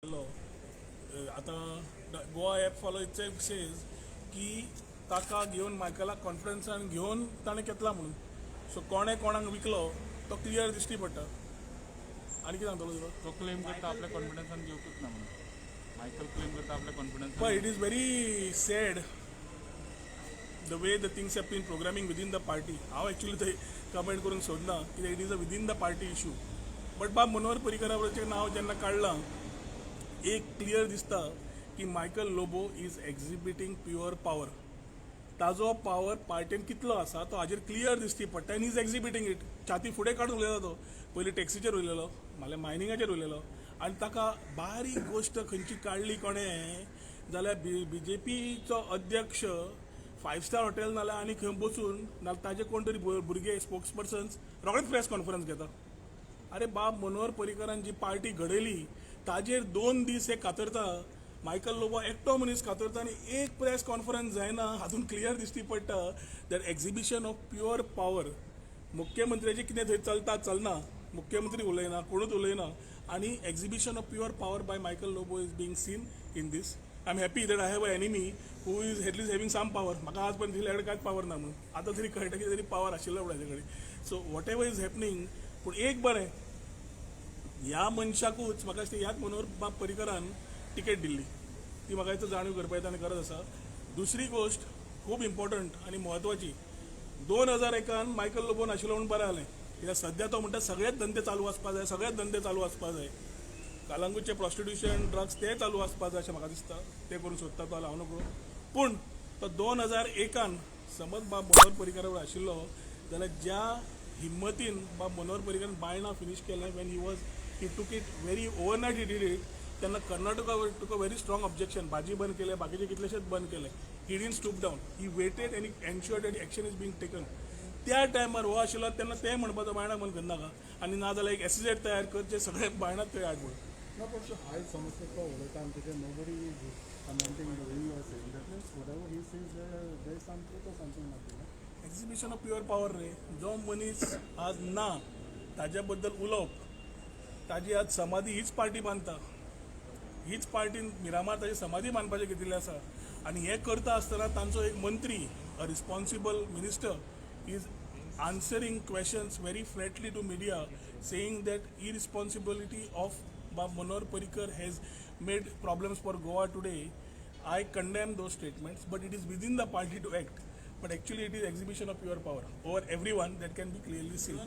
आता Goa app follow it's says की ताका घेवन मायकलाक कॉन्फरन्सान घेवन ताणें घेतला म्हणून. सो कोणें कोणाक विकलो तो क्लियर दिश्टी पडटा. आनी कितें सांगतलो तुका? तो क्लेम करता आपल्या कॉन्फिडन्सान घेवपूच ना म्हणून. मायकल क्लेम करता आपल्या confidence. But it is very sad the way the things have been programming within the party. हांव एक्चुअली थंय कमेंट करूंक सोदना कित्याक it is a within the party issue. But Bab Manohar पर्रीकरा बरोबरचें नांव जेन्ना काडलां एक क्लियर दिसता की Michael Lobo is exhibiting pure power. ताजो पॉवर पार्टीन कितलो आसा तो हाजेर क्लियर दिसती पडटा आनी इज एक्झिबिटींग इट. छाती फुडें काडून उलयता तो. पयलीं टॅक्सीचेर उलयलो, मागीर मायनिंगाचेर उलयलो आनी ताका बारीक गोश्ट खंयची काडली कोणें जाल्यार बीजेपीचो अध्यक्ष 5 स्टार हॉटेल नाल्यार आनी खंय बसून नाल्यार ताजे कोण तरी भुरगे स्पोक्स पर्सन्स रोखडेच प्रेस कॉन्फरन्स घेता. अरे बाब, मनोहर पर्रीकरान जी पार्टी घडयली ताजेर 2 दीस हे कातरता. मायकल लोबो एकटो मनीस कातरता आनी एक प्रेस कॉन्फरन्स जायना. हातून क्लियर दिश्टी पडटा that exhibition of pure power. मुख्यमंत्र्याचें कितें थंय चलता चलना, मुख्यमंत्री उलयना, कोणूच उलयना आनी exhibition of pure power by Michael Lobo is being seen in this. I am happy that I have a enemy who is at least having some power. म्हाका आज पण तिच्या कडेन कांयच पॉवर ना म्हणून. आतां तरी कळटा की तरी पॉवर आशिल्लो ताजे कडेन. So whatever is happening. पूण एक बरें, ह्या मनशाकूच म्हाका दिसता ह्याच मनोहर बाब पर्रीकरान टिकेट दिल्ली. ती म्हाका दिसता जाणीव करपाक आनी गरज आसा. दुसरी गोश्ट खूब इम्पॉर्टंट आनी म्हत्वाची, 2001 मायकल लोबो नाशिल्लो म्हणून बरें जालें. कित्याक सद्या तो म्हणटा सगळेच धंदे चालू आसपाक जाय, सगळेच धंदे चालू आसपाक जाय. कालांगूटचे प्रॉस्टिट्यूशन, ड्रग्स ते चालू आसपाक जाय अशें म्हाका दिसता. ते करूंक सोदता तो हांव नको. पूण तो 2001 समज बाब मनोहर पर्रीकरा कडेन आशिल्लो जाल्यार ज्या हिम्मतीन बाब मनोहर पर्रीकरान बायणा फिनीश केलें when he took it very overnight he did it. तेन्ना कर्नाटका टूक अ व्हेरी स्ट्रॉंग ऑब्जेक्शन. भाजी बंद केले, बाकीचे कितलेशेच बंद केले. He didn't stoop down. He waited and ensured that action is being taken. त्या टायमार हो आशिल्लो तेन्ना तें म्हणपाचो बायणाक बंद करनाका आनी ना जाल्यार एक एसएझेड तयार कर जे सगळे बायणात थंय हाड म्हणून. No, but I समजतो तो उलयता आनी तेजेर nobody is commenting the way you are saying. That means whatever he says there is some truth or something like that. Exhibition of pure power रे. जो मनीस आज ना ताज्या बद्दल उलोवप, ताजी आज समाधी हीच पार्टी बांदता. हीच पार्टीन मिरामार ताजी समाधी बांदपाचें घेतिल्लें आसा. आनी हें करता आसतना तांचो एक मंत्री, a responsible minister, is answering questions very flatly to media, saying that irresponsibility of Manohar Parrikar has made problems for Goa today. I condemn those statements, but it is within the party to act. But actually it is exhibition of pure power over everyone that can be clearly seen.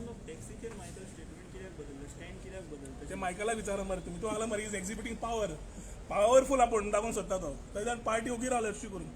ते मायकला विचारा मरे तुम्ही. तो आला मरे is एक्झिबिटिंग power. Powerful आपण दाखवून सोदता तो. त्याच्यात पार्टी उगी रावली अशी करून.